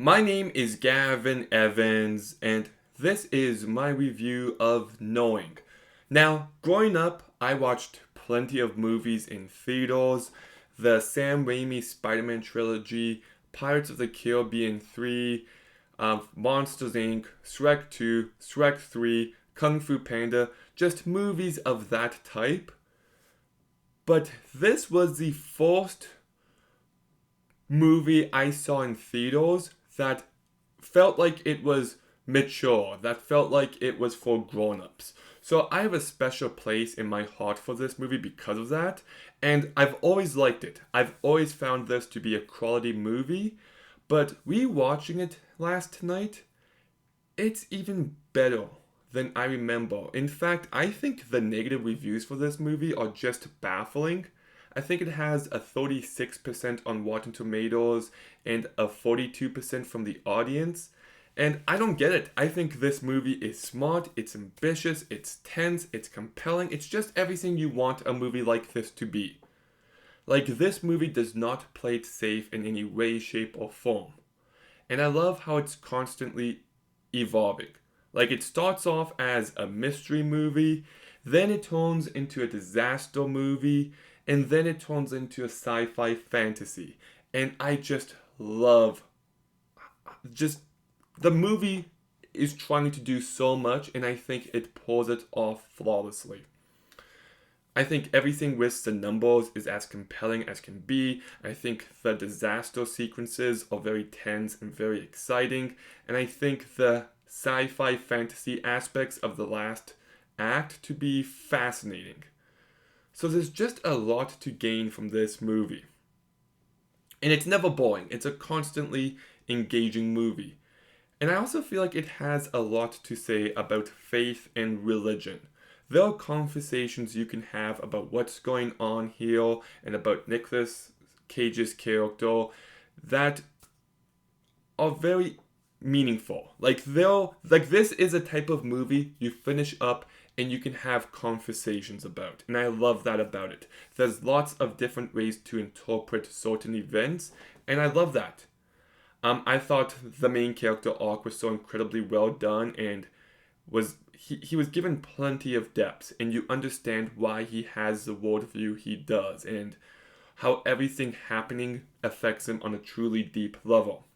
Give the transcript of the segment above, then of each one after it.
My name is Gavin Evans, and this is my review of Knowing. Now, growing up, I watched plenty of movies in theaters. The Sam Raimi Spider-Man trilogy, Pirates of the Caribbean 3, Monsters Inc., Shrek 2, Shrek 3, Kung Fu Panda, just movies of that type. But this was the first movie I saw in theaters that felt like it was mature, that felt like it was for grown-ups. So I have a special place in my heart for this movie because of that, and I've always liked it. I've always found this to be a quality movie, but rewatching it last night, it's even better than I remember. In fact, I think the negative reviews for this movie are just baffling. I think it has a 36% on Rotten Tomatoes and a 42% from the audience. And I don't get it. I think this movie is smart, it's ambitious, it's tense, it's compelling. It's just everything you want a movie like this to be. Like, this movie does not play it safe in any way, shape, or form. And I love how it's constantly evolving. Like, it starts off as a mystery movie, then it turns into a disaster movie, and then it turns into a sci-fi fantasy. And I just love just the movie is trying to do so much, and I think it pulls it off flawlessly. I think everything with the numbers is as compelling as can be. I think the disaster sequences are very tense and very exciting. And I think the sci-fi fantasy aspects of the last act to be fascinating. So there's just a lot to gain from this movie. And it's never boring. It's a constantly engaging movie. And I also feel like it has a lot to say about faith and religion. There are conversations you can have about what's going on here and about Nicolas Cage's character that are very meaningful. Like this is a type of movie you finish up and you can have conversations about. And I love that about it. There's lots of different ways to interpret certain events, and I love that. I thought the main character arc was so incredibly well done, and he was given plenty of depth, and you understand why he has the worldview he does, and how everything happening affects him on a truly deep level.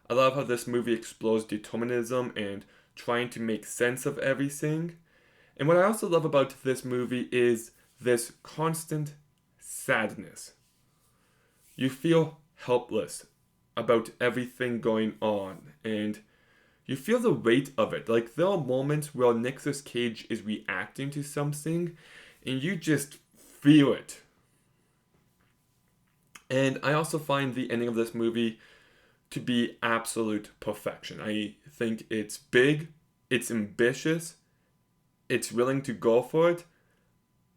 I love how this movie explores determinism and trying to make sense of everything. And what I also love about this movie is this constant sadness. You feel helpless about everything going on, and you feel the weight of it. Like, there are moments where Nicolas Cage is reacting to something, and you just feel it. And I also find the ending of this movie to be absolute perfection. I think it's big, it's ambitious, it's willing to go for it,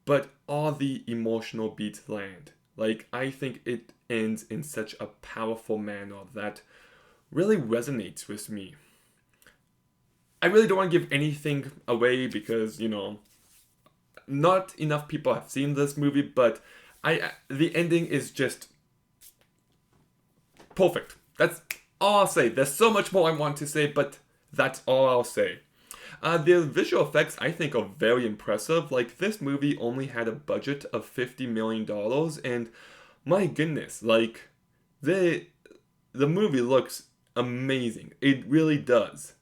but all the emotional beats land. Like, I think it ends in such a powerful manner that really resonates with me. I really don't want to give anything away because, not enough people have seen this movie, but the ending is just perfect. That's all I'll say. There's so much more I want to say, but that's all I'll say. The visual effects, I think, are very impressive. Like, this movie only had a budget of $50 million, and my goodness, like, the movie looks amazing. It really does.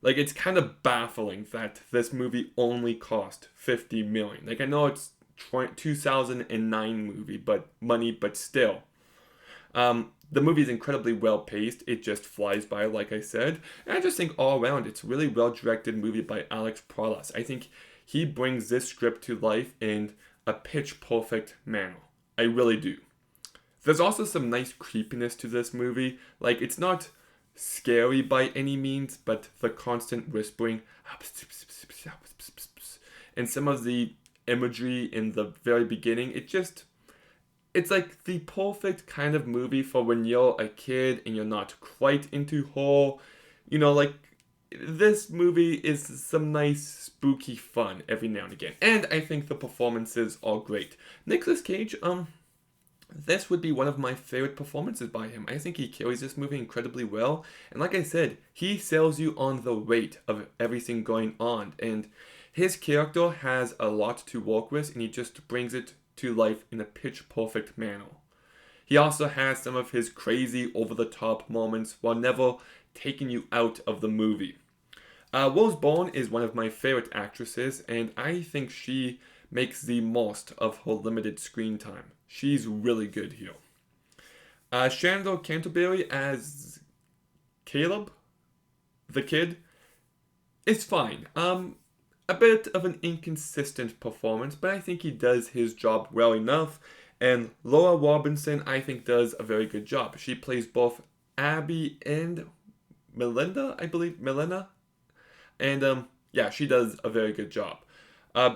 Like, it's kind of baffling that this movie only cost $50 million. Like, I know it's 2009 movie, but still. The movie is incredibly well paced. It just flies by, like I said. And I just think all around, it's a really well directed movie by Alex Prolas. I think he brings this script to life in a pitch perfect manner. I really do. There's also some nice creepiness to this movie. Like, it's not scary by any means, but the constant whispering and some of the imagery in the very beginning, it's like the perfect kind of movie for when you're a kid and you're not quite into horror. Like, this movie is some nice spooky fun every now and again. And I think the performances are great. Nicolas Cage, this would be one of my favorite performances by him. I think he carries this movie incredibly well. And like I said, he sells you on the weight of everything going on. And his character has a lot to work with, and he just brings it to life in a pitch perfect manner. He also has some of his crazy, over the top moments while never taking you out of the movie. Rose Byrne is one of my favorite actresses, and I think she makes the most of her limited screen time. She's really good here. Chandler Canterbury as Caleb, the kid, is fine. A bit of an inconsistent performance, but I think he does his job well enough. And Laura Robinson, I think, does a very good job. She plays both Abby and Melinda, I believe, Melina. And yeah, she does a very good job.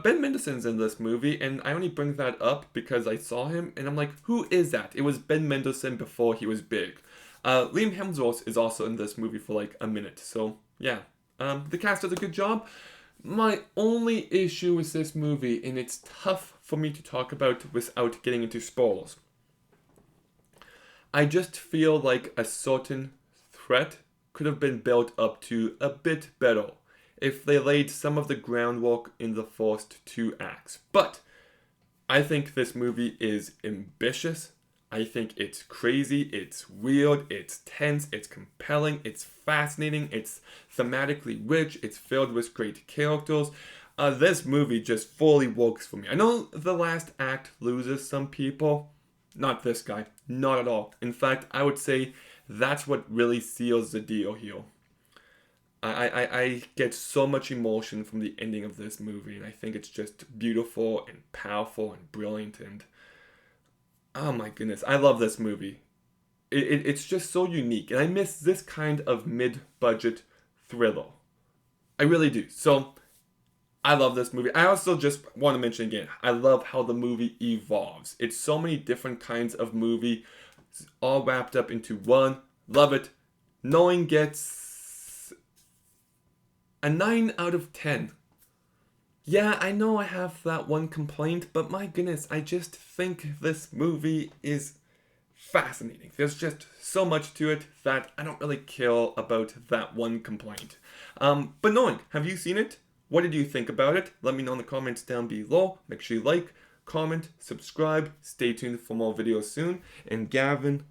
Ben Mendelsohn's in this movie, and I only bring that up because I saw him, and I'm like, who is that? It was Ben Mendelsohn before he was big. Liam Hemsworth is also in this movie for like a minute, so yeah. The cast does a good job. My only issue with this movie, and it's tough for me to talk about without getting into spoilers, I just feel like a certain threat could have been built up to a bit better if they laid some of the groundwork in the first two acts. But I think this movie is ambitious. I think it's crazy, it's weird, it's tense, it's compelling, it's fascinating, it's thematically rich, it's filled with great characters. This movie just fully works for me. I know the last act loses some people. Not this guy. Not at all. In fact, I would say that's what really seals the deal here. I get so much emotion from the ending of this movie, and I think it's just beautiful and powerful and brilliant, and oh my goodness, I love this movie. It's just so unique, and I miss this kind of mid-budget thriller. I really do. So, I love this movie. I also just want to mention again, I love how the movie evolves. It's so many different kinds of movie, all wrapped up into one. Love it. Knowing gets a 9 out of 10. Yeah, I know I have that one complaint, but my goodness, I just think this movie is fascinating. There's just so much to it that I don't really care about that one complaint. But knowing, have you seen it? What did you think about it? Let me know in the comments down below. Make sure you like, comment, subscribe. Stay tuned for more videos soon. And Gavin